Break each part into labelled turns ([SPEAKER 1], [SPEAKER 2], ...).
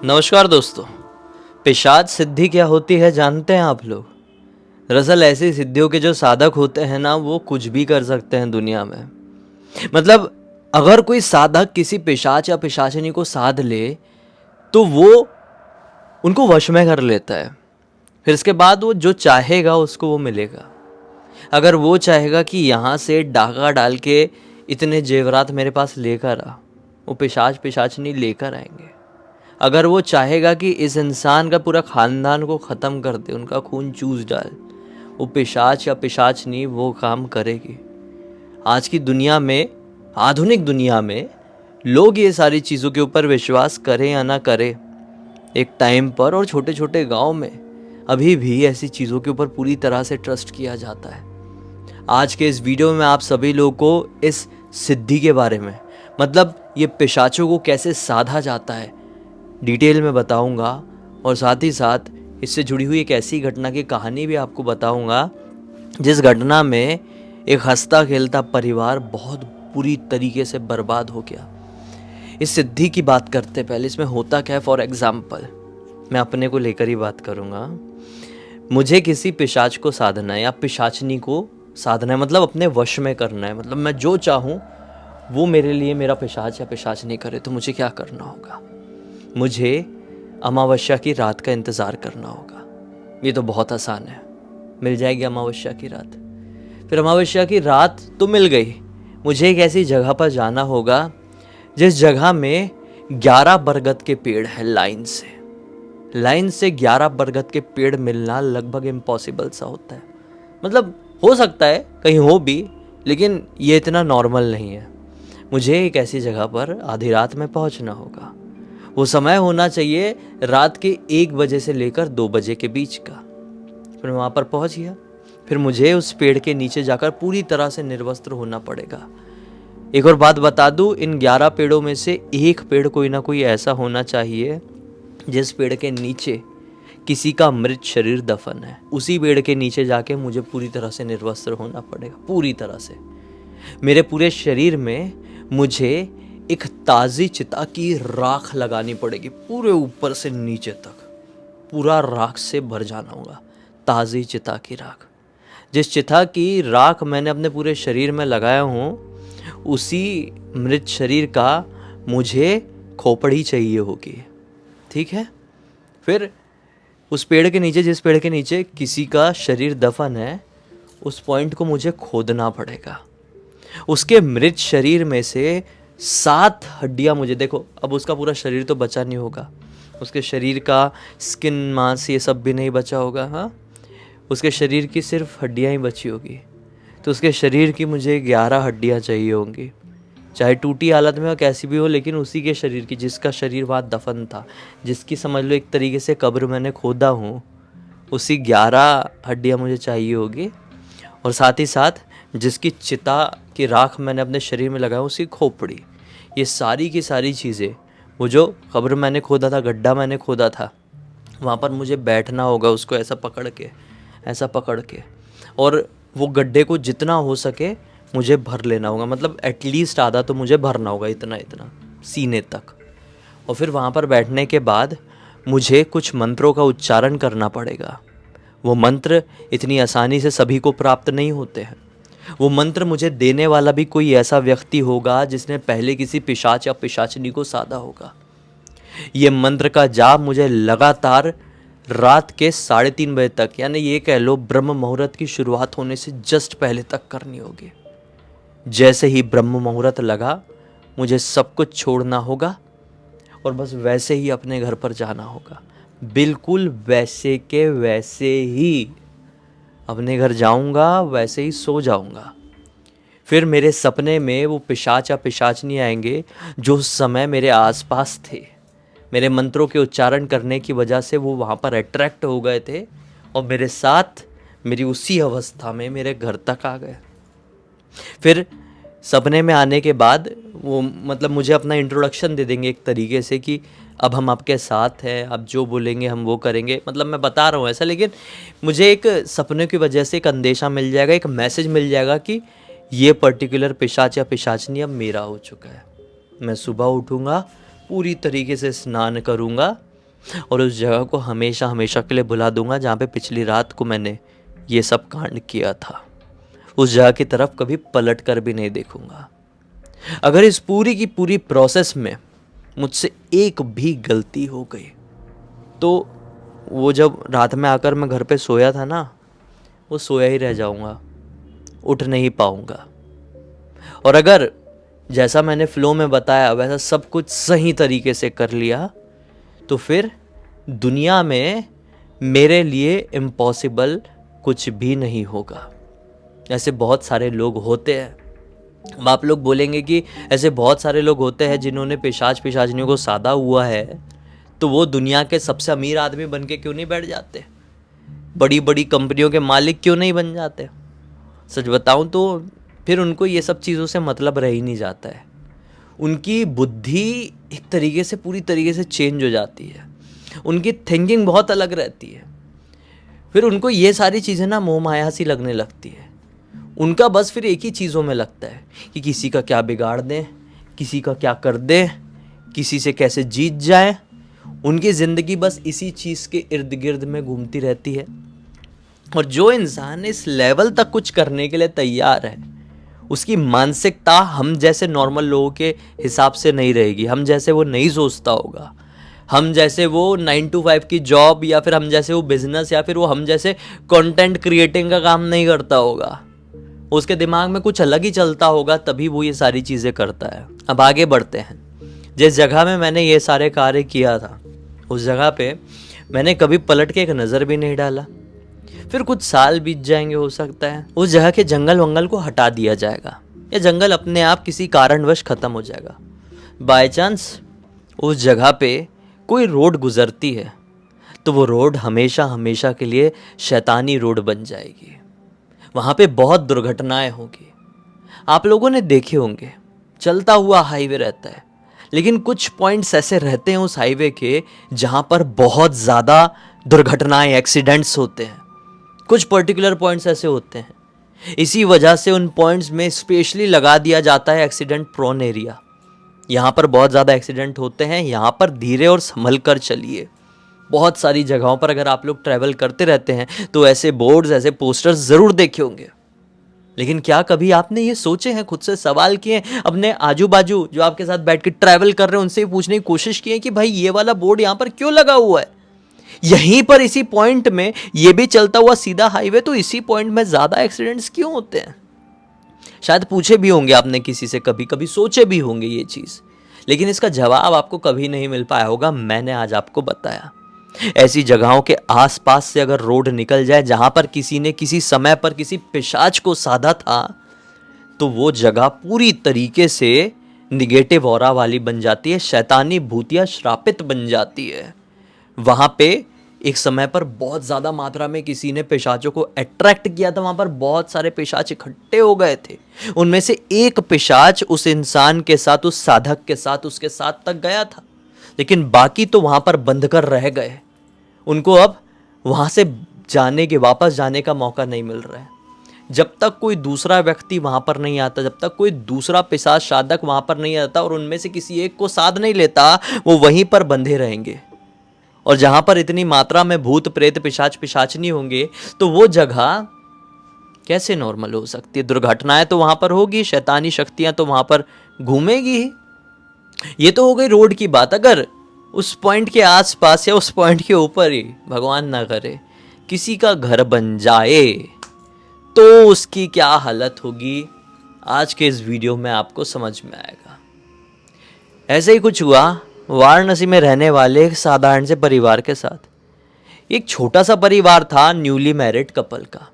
[SPEAKER 1] नमस्कार दोस्तों। पिशाच सिद्धि क्या होती है जानते हैं आप लोग? दरअसल ऐसी सिद्धियों के जो साधक होते हैं ना, वो कुछ भी कर सकते हैं दुनिया में। मतलब अगर कोई साधक किसी पिशाच या पिशाचिनी को साध ले तो वो उनको वश में कर लेता है। फिर इसके बाद वो जो चाहेगा उसको वो मिलेगा। अगर वो चाहेगा कि यहाँ से डाका डाल के इतने जेवरात मेरे पास लेकर आ, वो पिशाच पिशाचिनी लेकर आएंगे। अगर वो चाहेगा कि इस इंसान का पूरा खानदान को ख़त्म कर दे, उनका खून चूस डाल, वो पिशाच या पिशाचनी वो काम करेगी। आज की दुनिया में, आधुनिक दुनिया में लोग ये सारी चीज़ों के ऊपर विश्वास करें या ना करें, एक टाइम पर और छोटे छोटे गांव में अभी भी ऐसी चीज़ों के ऊपर पूरी तरह से ट्रस्ट किया जाता है। आज के इस वीडियो में आप सभी लोगों को इस सिद्धि के बारे में, मतलब ये पिशाचों को कैसे साधा जाता है, डिटेल में बताऊंगा। और साथ ही साथ इससे जुड़ी हुई एक ऐसी घटना की कहानी भी आपको बताऊंगा जिस घटना में एक हंसता खेलता परिवार बहुत बुरी तरीके से बर्बाद हो गया। इस सिद्धि की बात करते पहले इसमें होता क्या है, फॉर एग्जाम्पल मैं अपने को लेकर ही बात करूंगा। मुझे किसी पिशाच को साधना है या पिशाचनी को साधना है, मतलब अपने वश में करना है। मतलब मैं जो चाहूँ वो मेरे लिए मेरा पिशाच या पिशाचनी करे, तो मुझे क्या करना होगा? मुझे अमावस्या की रात का इंतज़ार करना होगा। ये तो बहुत आसान है, मिल जाएगी अमावस्या की रात। फिर अमावस्या की रात तो मिल गई, मुझे एक ऐसी जगह पर जाना होगा जिस जगह में 11 बरगद के पेड़ हैं। लाइन से 11 बरगद के पेड़ मिलना लगभग इम्पॉसिबल सा होता है। मतलब हो सकता है कहीं हो भी, लेकिन ये इतना नॉर्मल नहीं है। मुझे एक ऐसी जगह पर आधी रात में पहुंचना होगा। वो समय होना चाहिए रात के 1 बजे से लेकर 2 बजे के बीच का। फिर वहाँ पर पहुँच गया। फिर मुझे उस पेड़ के नीचे जाकर पूरी तरह से निर्वस्त्र होना पड़ेगा। एक और बात बता दूँ, इन 11 पेड़ों में से एक पेड़ कोई ना कोई ऐसा होना चाहिए जिस पेड़ के नीचे किसी का मृत शरीर दफन है। उसी पेड़ के नीचे जाके मुझे पूरी तरह से निर्वस्त्र होना पड़ेगा। पूरी तरह से मेरे पूरे शरीर में मुझे एक ताज़ी चिता की राख लगानी पड़ेगी, पूरे ऊपर से नीचे तक पूरा राख से भर जाना होगा। ताज़ी चिता की राख, जिस चिता की राख मैंने अपने पूरे शरीर में लगाया हूँ, उसी मृत शरीर का मुझे खोपड़ी चाहिए होगी। ठीक है। फिर उस पेड़ के नीचे, जिस पेड़ के नीचे किसी का शरीर दफन है, उस पॉइंट को मुझे खोदना पड़ेगा। उसके मृत शरीर में से 7 हड्डियाँ मुझे, देखो अब उसका पूरा शरीर तो बचा नहीं होगा, उसके शरीर का स्किन, मांस, ये सब भी नहीं बचा होगा। हाँ, उसके शरीर की सिर्फ हड्डियाँ ही बची होगी। तो उसके शरीर की मुझे 11 हड्डियाँ चाहिए होंगी, चाहे टूटी हालत में हो, कैसी भी हो, लेकिन उसी के शरीर की, जिसका शरीर वहाँ दफन था, जिसकी समझ लो एक तरीके से कब्र मैंने खोदा हूँ, उसी 11 हड्डियाँ मुझे चाहिए होगी। और साथ ही साथ जिसकी चिता की राख मैंने अपने शरीर में लगाया, उसकी खोपड़ी। ये सारी की सारी चीज़ें, वो जो कब्र मैंने खोदा था, गड्ढा मैंने खोदा था, वहाँ पर मुझे बैठना होगा, उसको ऐसा पकड़ के, और वो गड्ढे को जितना हो सके मुझे भर लेना होगा। मतलब एटलीस्ट आधा तो मुझे भरना होगा, इतना सीने तक। और फिर वहाँ पर बैठने के बाद मुझे कुछ मंत्रों का उच्चारण करना पड़ेगा। वो मंत्र इतनी आसानी से सभी को प्राप्त नहीं होते हैं। वो मंत्र मुझे देने वाला भी कोई ऐसा व्यक्ति होगा जिसने पहले किसी पिशाच या पिशाचनी को साधा होगा। ये मंत्र का जाप मुझे लगातार रात के 3:30 बजे तक, यानी ये कह लो ब्रह्म मुहूर्त की शुरुआत होने से जस्ट पहले तक करनी होगी। जैसे ही ब्रह्म मुहूर्त लगा, मुझे सब कुछ छोड़ना होगा और बस वैसे ही अपने घर पर जाना होगा। बिल्कुल वैसे के वैसे ही अपने घर जाऊंगा, वैसे ही सो जाऊंगा। फिर मेरे सपने में वो पिशाच या पिशाचनी आएंगे जो उस समय मेरे आसपास थे। मेरे मंत्रों के उच्चारण करने की वजह से वो वहाँ पर अट्रैक्ट हो गए थे और मेरे साथ मेरी उसी अवस्था में मेरे घर तक आ गए। फिर सपने में आने के बाद वो, मतलब मुझे अपना इंट्रोडक्शन दे देंगे एक तरीके से कि अब हम आपके साथ हैं, आप जो बोलेंगे हम वो करेंगे। मतलब मैं बता रहा हूँ ऐसा, लेकिन मुझे एक सपने की वजह से एक अंदेशा मिल जाएगा, एक मैसेज मिल जाएगा कि ये पर्टिकुलर पिशाच या पिशाचनी अब मेरा हो चुका है। मैं सुबह उठूँगा, पूरी तरीके से स्नान करूँगा और उस जगह को हमेशा हमेशा के लिए भुला दूंगा जहाँ पे पिछली रात को मैंने ये सब कांड किया था। उस जगह की तरफ कभी पलट कर भी नहीं देखूंगा। अगर इस पूरी की पूरी प्रोसेस में मुझसे एक भी गलती हो गई तो वो जब रात में आकर मैं घर पे सोया था ना, वो सोया ही रह जाऊंगा, उठ नहीं पाऊंगा। और अगर जैसा मैंने फ्लो में बताया वैसा सब कुछ सही तरीके से कर लिया तो फिर दुनिया में मेरे लिए इम्पॉसिबल कुछ भी नहीं होगा। ऐसे बहुत सारे लोग होते हैं। अब आप लोग बोलेंगे कि ऐसे बहुत सारे लोग होते हैं जिन्होंने पिशाचनियों को साधा हुआ है, तो वो दुनिया के सबसे अमीर आदमी बन के क्यों नहीं बैठ जाते, बड़ी बड़ी कंपनियों के मालिक क्यों नहीं बन जाते? सच बताऊं तो फिर उनको ये सब चीज़ों से मतलब रह ही नहीं जाता है। उनकी बुद्धि एक तरीके से पूरी तरीके से चेंज हो जाती है, उनकी थिंकिंग बहुत अलग रहती है। फिर उनको ये सारी चीज़ें ना मोह माया सी लगने लगती है। उनका बस फिर एक ही चीज़ों में लगता है कि किसी का क्या बिगाड़ दें, किसी का क्या कर दें, किसी से कैसे जीत जाए। उनकी ज़िंदगी बस इसी चीज़ के इर्द गिर्द में घूमती रहती है। और जो इंसान इस लेवल तक कुछ करने के लिए तैयार है, उसकी मानसिकता हम जैसे नॉर्मल लोगों के हिसाब से नहीं रहेगी। हम जैसे वो नहीं सोचता होगा, हम जैसे वो 9 to 5 की जॉब, या फिर हम जैसे वो बिजनेस, या फिर वो हम जैसे कंटेंट क्रिएटिंग का काम नहीं करता होगा। उसके दिमाग में कुछ अलग ही चलता होगा, तभी वो ये सारी चीज़ें करता है। अब आगे बढ़ते हैं। जिस जगह में मैंने ये सारे कार्य किया था, उस जगह पे मैंने कभी पलट के एक नज़र भी नहीं डाला। फिर कुछ साल बीत जाएंगे, हो सकता है उस जगह के जंगल वंगल को हटा दिया जाएगा, या जंगल अपने आप किसी कारणवश ख़त्म हो जाएगा। बाय चांस उस जगह पे कोई रोड गुजरती है तो वो रोड हमेशा हमेशा के लिए शैतानी रोड बन जाएगी। वहाँ पे बहुत दुर्घटनाएं होगी। आप लोगों ने देखे होंगे, चलता हुआ हाईवे रहता है, लेकिन कुछ पॉइंट्स ऐसे रहते हैं उस हाईवे के जहाँ पर बहुत ज़्यादा दुर्घटनाएं, एक्सीडेंट्स होते हैं। कुछ पर्टिकुलर पॉइंट्स ऐसे होते हैं। इसी वजह से उन पॉइंट्स में स्पेशली लगा दिया जाता है एक्सीडेंट प्रोन एरिया। यहाँ पर बहुत ज़्यादा एक्सीडेंट होते हैं, यहाँ पर धीरे और संभल कर चलिए। बहुत सारी जगहों पर अगर आप लोग ट्रैवल करते रहते हैं तो ऐसे बोर्ड्स, ऐसे पोस्टर्स ज़रूर देखे होंगे। लेकिन क्या कभी आपने ये सोचे हैं, खुद से सवाल किए, अपने आजू बाजू जो आपके साथ बैठ के ट्रैवल कर रहे हैं उनसे पूछने की कोशिश की है कि भाई ये वाला बोर्ड यहाँ पर क्यों लगा हुआ है? यहीं पर इसी पॉइंट में, ये भी चलता हुआ सीधा हाईवे, तो इसी पॉइंट में ज़्यादा एक्सीडेंट्स क्यों होते हैं? शायद पूछे भी होंगे आपने किसी से, कभी कभी सोचे भी होंगे ये चीज़, लेकिन इसका जवाब आपको कभी नहीं मिल पाया होगा। मैंने आज आपको बताया। ऐसी जगहों के आसपास से अगर रोड निकल जाए जहां पर किसी ने किसी समय पर किसी पिशाच को साधा था, तो वो जगह पूरी तरीके से निगेटिव ऑरा वाली बन जाती है, शैतानी भूतिया श्रापित बन जाती है। वहां पे एक समय पर बहुत ज़्यादा मात्रा में किसी ने पिशाचों को अट्रैक्ट किया था। वहाँ पर बहुत सारे पिशाच इकट्ठे हो गए थे। उनमें से एक पिशाच उस इंसान के साथ, उस साधक के साथ, उसके साथ तक गया था, लेकिन बाकी तो वहाँ पर बंध कर रह गए। उनको अब वहाँ से वापस जाने का मौका नहीं मिल रहा है। जब तक कोई दूसरा व्यक्ति वहाँ पर नहीं आता, जब तक कोई दूसरा पिशाच साधक वहाँ पर नहीं आता और उनमें से किसी एक को साध नहीं लेता, वो वहीं पर बंधे रहेंगे। और जहाँ पर इतनी मात्रा में भूत प्रेत पिशाच पिशाचनी होंगे, तो वो जगह कैसे नॉर्मल हो सकती है? दुर्घटनाएं तो वहाँ पर होगी, शैतानी शक्तियाँ तो वहाँ पर घूमेगी ही। ये तो हो गई रोड की बात। अगर उस पॉइंट के आसपास या उस पॉइंट के ऊपर ही, भगवान ना करे, किसी का घर बन जाए तो उसकी क्या हालत होगी, आज के इस वीडियो में आपको समझ में आएगा। ऐसे ही कुछ हुआ वाराणसी में रहने वाले एक साधारण से परिवार के साथ। एक छोटा सा परिवार था, न्यूली मैरिड कपल का,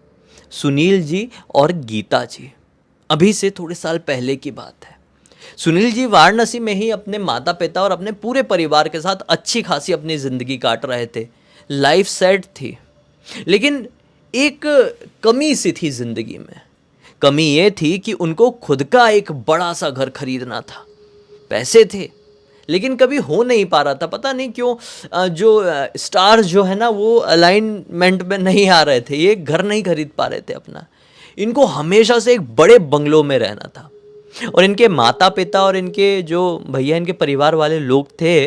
[SPEAKER 1] सुनील जी और गीता जी। अभी से थोड़े साल पहले की बात है। सुनील जी वाराणसी में ही अपने माता पिता और अपने पूरे परिवार के साथ अच्छी खासी अपनी ज़िंदगी काट रहे थे। लाइफ सेट थी, लेकिन एक कमी सी थी ज़िंदगी में। कमी ये थी कि उनको खुद का एक बड़ा सा घर खरीदना था। पैसे थे, लेकिन कभी हो नहीं पा रहा था। पता नहीं क्यों जो स्टार्स जो है ना, वो अलाइनमेंट में नहीं आ रहे थे। ये घर नहीं खरीद पा रहे थे अपना। इनको हमेशा से एक बड़े बंगलों में रहना था। और इनके माता पिता और इनके जो भैया, इनके परिवार वाले लोग थे,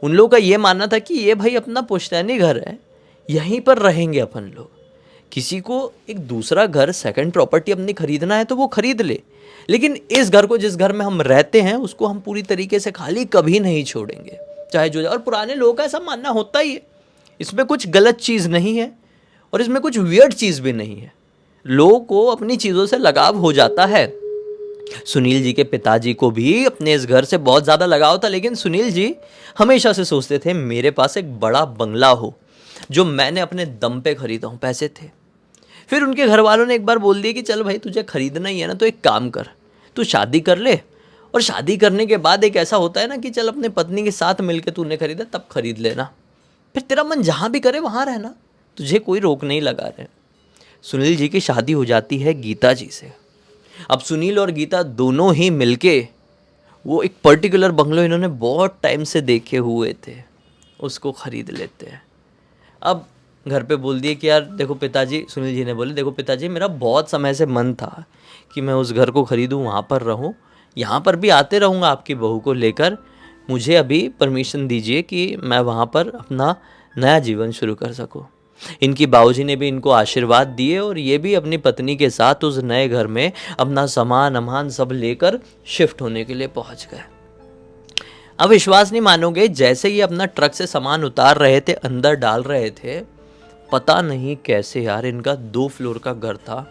[SPEAKER 1] उन लोगों का ये मानना था कि ये भाई अपना पुश्तैनी घर है, यहीं पर रहेंगे अपन लोग। किसी को एक दूसरा घर, सेकंड प्रॉपर्टी अपनी खरीदना है तो वो खरीद ले, लेकिन इस घर को, जिस घर में हम रहते हैं, उसको हम पूरी तरीके से खाली कभी नहीं छोड़ेंगे, चाहे जो जाए। और पुराने लोगों का ऐसा मानना होता ही है, इसमें कुछ गलत चीज़ नहीं है और इसमें कुछ वियर्ड चीज़ भी नहीं है। लोगों को अपनी चीज़ों से लगाव हो जाता है। सुनील जी के पिताजी को भी अपने इस घर से बहुत ज़्यादा लगाव था, लेकिन सुनील जी हमेशा से सोचते थे मेरे पास एक बड़ा बंगला हो जो मैंने अपने दम पे खरीदा हूँ, पैसे थे। फिर उनके घर वालों ने एक बार बोल दिया कि चल भाई तुझे खरीदना ही है ना, तो एक काम कर, तू शादी कर ले, और शादी करने के बाद एक ऐसा होता है ना कि चल अपने पत्नी के साथ मिलकर तूने खरीदा तब खरीद लेना, फिर तेरा मन जहाँ भी करे वहाँ रहना, तुझे कोई रोक नहीं लगा रहे। सुनील जी की शादी हो जाती है गीता जी से। अब सुनील और गीता दोनों ही मिलके वो एक पर्टिकुलर बंगलो इन्होंने बहुत टाइम से देखे हुए थे, उसको खरीद लेते हैं। अब घर पे बोल दिए कि यार देखो पिताजी, सुनील जी ने बोले देखो पिताजी, मेरा बहुत समय से मन था कि मैं उस घर को खरीदूं, वहाँ पर रहूं, यहाँ पर भी आते रहूँगा आपकी बहू को लेकर, मुझे अभी परमिशन दीजिए कि मैं वहाँ पर अपना नया जीवन शुरू कर सकूं। इनकी बाबूजी ने भी इनको आशीर्वाद दिए और ये भी अपनी पत्नी के साथ उस नए घर में अपना सामान अमान सब लेकर शिफ्ट होने के लिए पहुंच गए। अब विश्वास नहीं मानोगे, जैसे ही अपना ट्रक से सामान उतार रहे थे, अंदर डाल रहे थे, पता नहीं कैसे यार, इनका 2 फ्लोर का घर था,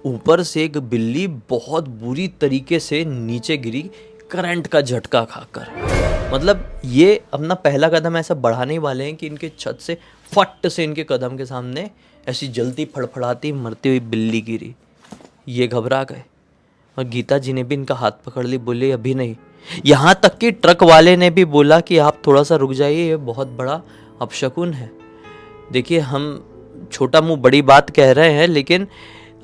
[SPEAKER 1] ऊपर से एक बिल्ली बहुत बुरी तरीके से नीचे गिरी, करंट का झटका खाकर। मतलब ये अपना पहला कदम ऐसा बढ़ाने ही वाले हैं कि इनके छत से फट से इनके कदम के सामने ऐसी जलती फड़फड़ाती मरती हुई बिल्ली गिरी। ये घबरा गए और गीता जी ने भी इनका हाथ पकड़ ली, बोले अभी नहीं। यहाँ तक कि ट्रक वाले ने भी बोला कि आप थोड़ा सा रुक जाइए, ये बहुत बड़ा अपशकुन है। देखिए हम छोटा मुंह बड़ी बात कह रहे हैं, लेकिन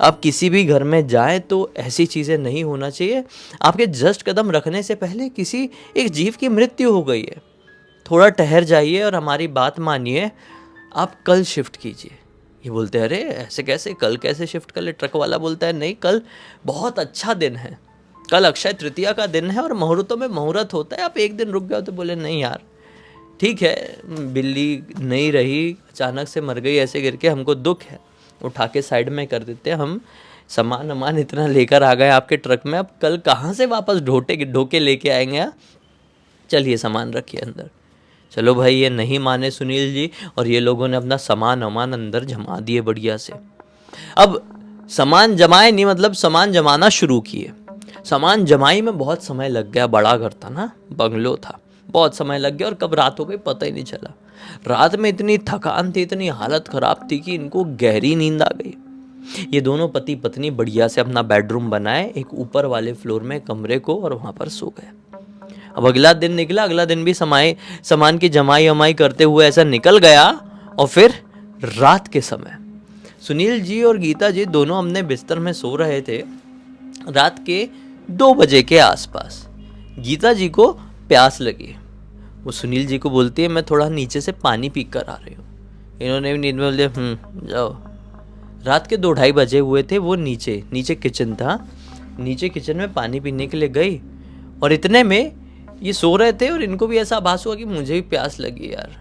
[SPEAKER 1] आप किसी भी घर में जाएं तो ऐसी चीज़ें नहीं होना चाहिए। आपके जस्ट कदम रखने से पहले किसी एक जीव की मृत्यु हो गई है, थोड़ा ठहर जाइए और हमारी बात मानिए, आप कल शिफ्ट कीजिए। ये बोलते हैं अरे ऐसे कैसे, कल कैसे शिफ्ट कर ले? ट्रक वाला बोलता है नहीं, कल बहुत अच्छा दिन है, कल अक्षय तृतीया का दिन है और मुहूर्तों में मुहूर्त होता है, आप एक दिन रुक गए। तो बोले नहीं यार ठीक है, बिल्ली नहीं रही, अचानक से मर गई ऐसे गिर के, हमको दुख है, उठा के साइड में कर देते हैं, हम सामान अमान इतना लेकर आ गए आपके ट्रक में, अब कल कहाँ से वापस ढोके लेके आएंगे? चलिए सामान रखिए अंदर। चलो भाई, ये नहीं माने सुनील जी और ये लोगों ने अपना सामान अमान अंदर जमा दिए बढ़िया से। अब सामान जमाए नहीं, मतलब सामान जमाना शुरू किए। सामान जमाई में बहुत समय लग गया, बड़ा घर था ना, बंगलो था, बहुत समय लग गया और कब रात हो गई पता ही नहीं चला। रात में इतनी थकान थी, इतनी हालत खराब थी कि इनको गहरी नींद आ गई। ये दोनों पति पत्नी बढ़िया से अपना बेडरूम बनाए एक ऊपर वाले फ्लोर में कमरे को, और वहां पर सो गए। अब अगला दिन निकला, अगला दिन भी सामान की जमाई अमाई करते हुए ऐसा निकल गया। और फिर रात के समय सुनील जी और गीता जी दोनों अपने बिस्तर में सो रहे थे। रात के 2 बजे के आसपास गीता जी को प्यास लगी। वो सुनील जी को बोलती है मैं थोड़ा नीचे से पानी पी कर आ रही हूँ। इन्होंने भी नींद में बोल दिया जाओ। रात के 2-2:30 बजे हुए थे। वो नीचे किचन था, नीचे किचन में पानी पीने के लिए गई और इतने में ये सो रहे थे और इनको भी ऐसा आभास हुआ कि मुझे भी प्यास लगी यार।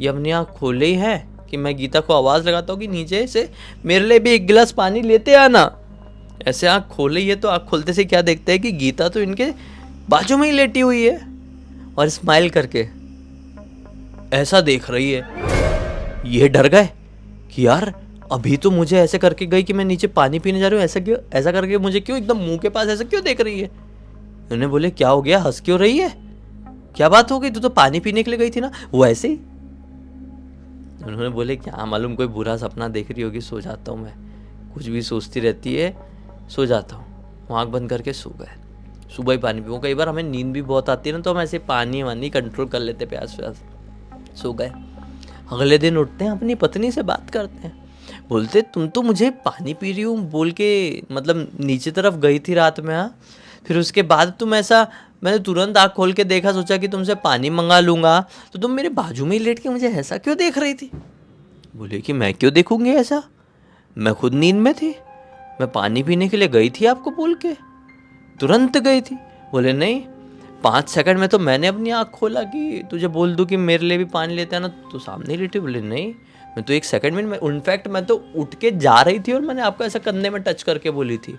[SPEAKER 1] ये अपनी आँख खोले ही है कि मैं गीता को आवाज़ लगाता हूँ कि नीचे से मेरे लिए भी 1 गिलास पानी लेते आना। ऐसे आँख खोले ही है तो आँख खोलते से क्या देखते हैं कि गीता तो इनके बाजू में ही लेटी हुई है और स्माइल करके ऐसा देख रही है। ये डर गए कि यार अभी तो मुझे ऐसे करके गई कि मैं नीचे पानी पीने जा रही हूँ, ऐसा क्यों, ऐसा करके मुझे क्यों एकदम मुंह के पास ऐसा क्यों देख रही है। उन्होंने बोले क्या हो गया, हंस क्यों रही है, क्या बात हो गई, तू तो पानी पीने के लिए गई थी ना। वो ऐसे ही उन्होंने बोले क्या मालूम कोई बुरा सपना देख रही होगी, सो जाता हूँ मैं, कुछ भी सोचती रहती है, सो जाता हूँ। आँख बंद करके सो गए। सुबह ही पानी पीऊँ, कई बार हमें नींद भी बहुत आती है ना तो हम ऐसे पानी वानी कंट्रोल कर लेते, प्यास व्यास। सो गए। अगले दिन उठते हैं, अपनी पत्नी से बात करते हैं, बोलते तुम तो मुझे पानी पी रही हूँ बोल के मतलब नीचे तरफ गई थी रात में। हाँ, फिर उसके बाद तुम ऐसा, मैंने तुरंत आँख खोल के देखा, सोचा कि तुमसे पानी मंगा लूँगा, तो तुम मेरे बाजू में ही लेट के मुझे ऐसा क्यों देख रही थी। बोले कि मैं क्यों देखूँगी ऐसा, मैं खुद नींद में थी, मैं पानी पीने के लिए गई थी आपको बोल के, तुरंत गई थी। बोले नहीं, 5 सेकंड में तो मैंने अपनी आँख खोला कि तुझे बोल दूँ कि मेरे लिए भी पानी लेते हैं ना, तो सामने ही लेटी। बोले नहीं, मैं तो 1 सेकंड में इनफैक्ट मैं तो उठ के जा रही थी और मैंने आपको ऐसा कंधे में टच करके बोली थी।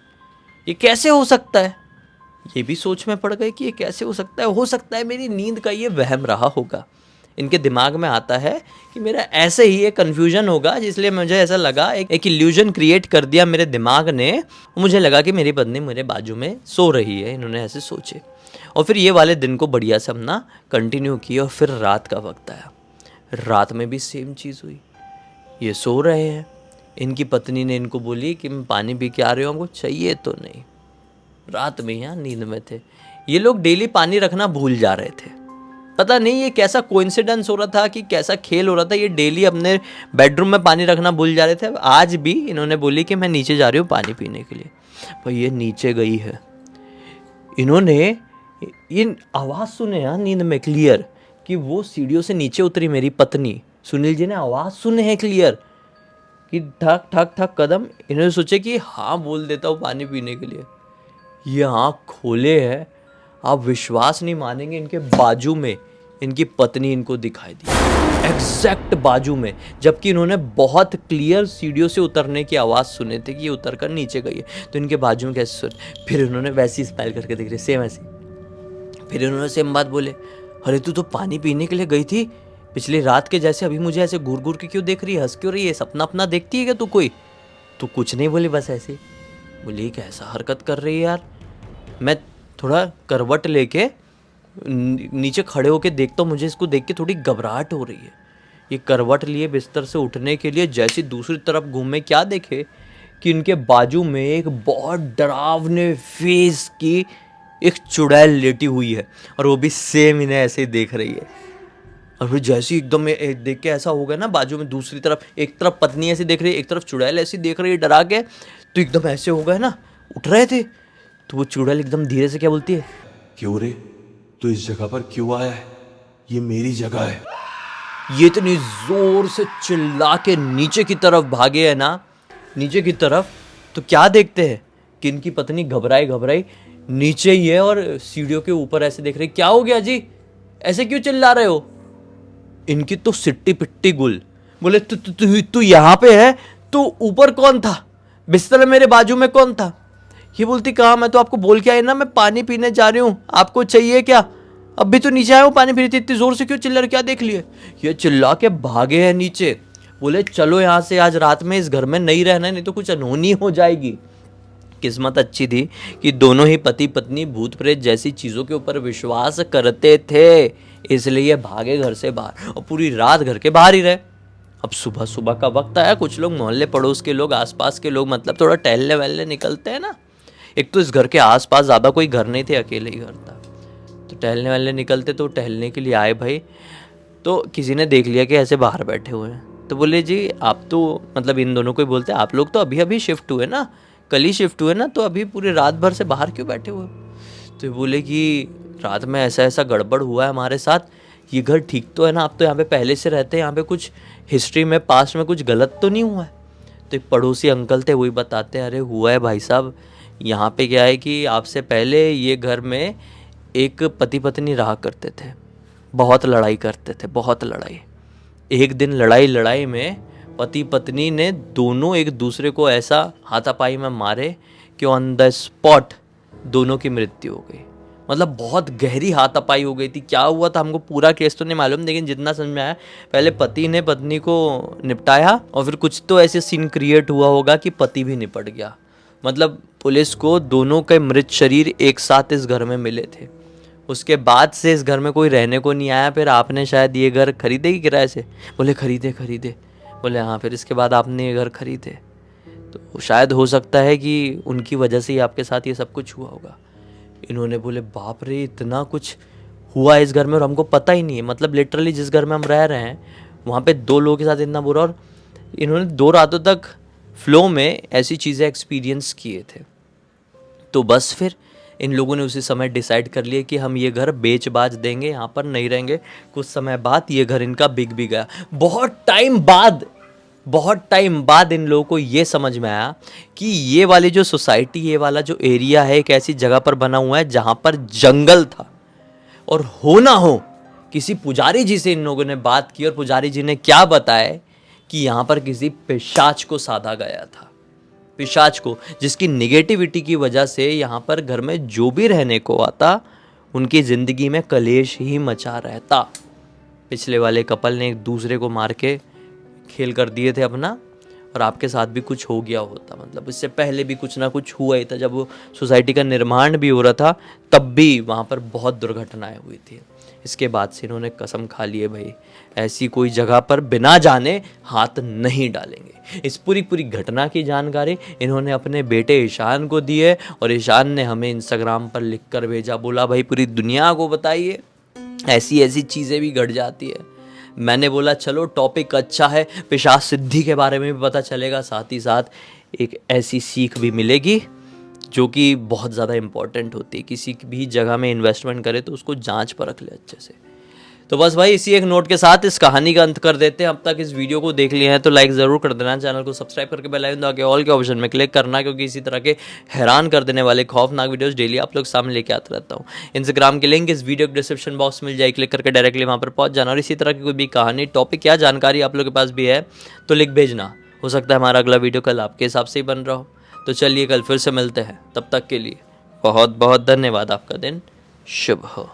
[SPEAKER 1] ये कैसे हो सकता है? ये भी सोच में पड़ गए कि ये कैसे हो सकता है मेरी नींद का ये वहम रहा होगा। इनके दिमाग में आता है कि मेरा ऐसे ही एक कन्फ्यूजन होगा, इसलिए मुझे ऐसा लगा, एक इल्यूजन क्रिएट कर दिया मेरे दिमाग ने। मुझे लगा कि मेरी पत्नी मेरे बाजू में सो रही है, इन्होंने ऐसे सोचे। और फिर ये वाले दिन को बढ़िया से अपना कंटिन्यू किया। और फिर रात का वक्त आया, रात में भी सेम चीज़ हुई। ये सो रहे हैं, इनकी पत्नी ने इनको बोली कि मैं पानी पी के आ रही हूँ, हमको चाहिए तो नहीं। रात में यहाँ नींद में थे ये लोग, डेली पानी रखना भूल जा रहे थे। पता नहीं ये कैसा कोइंसिडेंस हो रहा था कि कैसा खेल हो रहा था, ये डेली अपने बेडरूम में पानी रखना भूल जा रहे थे। आज भी इन्होंने बोली कि मैं नीचे जा रही हूँ पानी पीने के लिए। भाई ये नीचे गई है, इन्होंने ये आवाज़ सुने यहाँ नींद में क्लियर कि वो सीढ़ियों से नीचे उतरी मेरी पत्नी। सुनील जी ने आवाज़ सुने हैं क्लियर कि ठक ठक ठक कदम। इन्होंने सोचे कि हाँ बोल देता हूँ पानी पीने के लिए। ये आँख खोले है, आप विश्वास नहीं मानेंगे, इनके बाजू में इनकी पत्नी इनको दिखाई दी, एग्जैक्ट बाजू में। जबकि इन्होंने बहुत क्लियर सीढ़ियों से उतरने की आवाज़ सुने थे कि ये उतर कर नीचे गई है, तो इनके बाजू में कैसे सुन। फिर इन्होंने वैसी स्माइल करके देख रहे, सेम ऐसी। फिर इन्होंने सेम बात बोले, अरे तू तो पानी पीने के लिए गई थी पिछली रात के जैसे, अभी मुझे ऐसे घूर घूर के क्यों देख रही है, हंस क्यों रही है, सपना अपना देखती है क्या तू कोई? तू कुछ नहीं बोली, बस ऐसे। बोली कैसा हरकत कर रही है यार। मैं थोड़ा करवट लेके नीचे खड़े होके देखता हूँ, मुझे इसको देख के थोड़ी घबराहट हो रही है। ये करवट लिए बिस्तर से उठने के लिए जैसी दूसरी तरफ घूमे, क्या देखे कि इनके बाजू में एक बहुत डरावने फेस की एक चुड़ैल लेटी हुई है, और वो भी सेम इन्हें ऐसे ही देख रही है। और फिर जैसे एकदम देख के ऐसा हो गया ना, बाजू में दूसरी तरफ, एक तरफ पत्नी ऐसी देख रही है, एक तरफ चुड़ैल ऐसी देख रही है डरा के, तो एकदम ऐसे हो गए ना, उठ रहे थे। तो वो चुड़ैल एकदम धीरे से क्या बोलती है,
[SPEAKER 2] क्यों रे, तू इस जगह पर क्यों आया है? ये मेरी जगह है।
[SPEAKER 1] ये इतनी जोर से चिल्ला के नीचे की तरफ भागे है ना, नीचे की तरफ। तो क्या देखते हैं कि इनकी पत्नी घबराई घबराई नीचे ही है और सीढ़ियों के ऊपर ऐसे देख रही। क्या हो गया जी, ऐसे क्यों चिल्ला रहे हो? इनकी तो सिट्टी पिट्टी गुल। बोले तू यहाँ पे है, तू ऊपर कौन था, बिस्तर में मेरे बाजू में कौन था? ये बोलती कहाँ, मैं तो आपको बोल के आई ना, मैं पानी पीने जा रही हूँ, आपको चाहिए क्या? अब भी तो नीचे आया हूँ पानी पी रही थी, इतनी जोर से क्यों चिल्ला रहे, क्या देख लिए? ये चिल्ला के भागे हैं नीचे। बोले चलो यहाँ से, आज रात में इस घर में नहीं रहना, नहीं तो कुछ अनहोनी हो जाएगी। किस्मत अच्छी थी कि दोनों ही पति पत्नी भूत प्रेत जैसी चीज़ों के ऊपर विश्वास करते थे, इसलिए भागे घर से बाहर और पूरी रात घर के बाहर ही रहे। अब सुबह सुबह का वक्त आया, कुछ लोग मोहल्ले पड़ोस के लोग, आसपास के लोग, मतलब थोड़ा टहलने वहलने निकलते हैं ना। एक तो इस घर के आसपास ज़्यादा कोई घर नहीं थे, अकेले ही घर था, तो टहलने वाले निकलते, तो टहलने के लिए आए भाई। तो किसी ने देख लिया कि ऐसे बाहर बैठे हुए हैं, तो बोले जी आप तो, मतलब इन दोनों को ही बोलते हैं, आप लोग तो अभी अभी शिफ्ट हुए ना, कल ही शिफ्ट हुए ना, तो अभी पूरी रात भर से बाहर क्यों बैठे हुए? तो बोले कि रात में ऐसा ऐसा गड़बड़ हुआ है हमारे साथ, ये घर ठीक तो है ना, आप तो यहाँ पे पहले से रहते हैं, यहाँ पे कुछ हिस्ट्री में पास्ट में कुछ गलत तो नहीं हुआ है? तो एक पड़ोसी अंकल थे, वही बताते हैं, अरे हुआ है भाई साहब, यहाँ पे क्या है कि आपसे पहले ये घर में एक पति पत्नी रहा करते थे, बहुत लड़ाई करते थे, बहुत लड़ाई। एक दिन लड़ाई में पति पत्नी ने दोनों एक दूसरे को ऐसा हाथापाई में मारे कि ऑन द स्पॉट दोनों की मृत्यु हो गई। मतलब बहुत गहरी हाथापाई हो गई थी। क्या हुआ था हमको पूरा केस तो नहीं मालूम, लेकिन जितना समझ में आया, पहले पति ने पत्नी को निपटाया और फिर कुछ तो ऐसे सीन क्रिएट हुआ होगा कि पति भी निपट गया। मतलब पुलिस को दोनों के मृत शरीर एक साथ इस घर में मिले थे। उसके बाद से इस घर में कोई रहने को नहीं आया। फिर आपने शायद ये घर खरीदे कि किराए से? बोले खरीदे। बोले हाँ, फिर इसके बाद आपने ये घर खरीदे, तो शायद हो सकता है कि उनकी वजह से ही आपके साथ ये सब कुछ हुआ होगा। इन्होंने बोले बाप रे, इतना कुछ हुआ इस घर में और हमको पता ही नहीं है। मतलब लिटरली जिस घर में हम रह रहे हैं वहाँ पे 2 लोगों के साथ इतना बुरा, और इन्होंने 2 रातों तक फ्लो में ऐसी चीज़ें एक्सपीरियंस किए थे। तो बस फिर इन लोगों ने उसी समय डिसाइड कर लिया कि हम ये घर बेच बाज देंगे, यहाँ पर नहीं रहेंगे। कुछ समय बाद ये घर इनका बिक भी गया। बहुत टाइम बाद इन लोगों को ये समझ में आया कि ये वाली जो सोसाइटी, ये वाला जो एरिया है, एक ऐसी जगह पर बना हुआ है जहाँ पर जंगल था। और हो ना हो किसी पुजारी जी से इन लोगों ने बात की और पुजारी जी ने क्या बताया कि यहाँ पर किसी पिशाच को साधा गया था, पिशाच को, जिसकी निगेटिविटी की वजह से यहाँ पर घर में जो भी रहने को आता उनकी ज़िंदगी में कलेश ही मचा रहता। पिछले वाले कपल ने एक दूसरे को मार के खेल कर दिए थे अपना, और आपके साथ भी कुछ हो गया होता। मतलब इससे पहले भी कुछ ना कुछ हुआ ही था, जब वो सोसाइटी का निर्माण भी हो रहा था तब भी वहाँ पर बहुत दुर्घटनाएं हुई थी। इसके बाद से इन्होंने कसम खा ली है भाई ऐसी कोई जगह पर बिना जाने हाथ नहीं डालेंगे। इस पूरी घटना की जानकारी इन्होंने अपने बेटे ईशान को दी है और ईशान ने हमें इंस्टाग्राम पर लिख कर भेजा, बोला भाई पूरी दुनिया को बताइए, ऐसी ऐसी चीज़ें भी घट जाती है। मैंने बोला चलो टॉपिक अच्छा है, पिशाच सिद्धि के बारे में भी पता चलेगा, साथ ही साथ एक ऐसी सीख भी मिलेगी जो कि बहुत ज़्यादा इम्पॉर्टेंट होती है। किसी भी जगह में इन्वेस्टमेंट करे तो उसको जांच परख ले अच्छे से। तो बस भाई इसी एक नोट के साथ इस कहानी का अंत कर देते हैं। अब तक इस वीडियो को देख लिया है तो लाइक ज़रूर कर देना, चैनल को सब्सक्राइब करके बेल आइकन दबा के ऑल के ऑप्शन में क्लिक करना, क्योंकि इसी तरह के हैरान कर देने वाले खौफनाक वीडियोस डेली आप लोग सामने लेके आता रहता हूँ। इंस्टाग्राम के लिंक इस वीडियो के डिस्क्रिप्शन बॉक्स मिल जाए, क्लिक करके डायरेक्टली वहाँ पर पहुँच जाना। और इसी तरह की कोई भी कहानी, टॉपिक या जानकारी आप लोग के पास भी है तो लिख भेजना, हो सकता है हमारा अगला वीडियो कल आपके हिसाब से ही बन रहा हो। तो चलिए कल फिर से मिलते हैं, तब तक के लिए बहुत बहुत धन्यवाद। आपका दिन शुभ हो।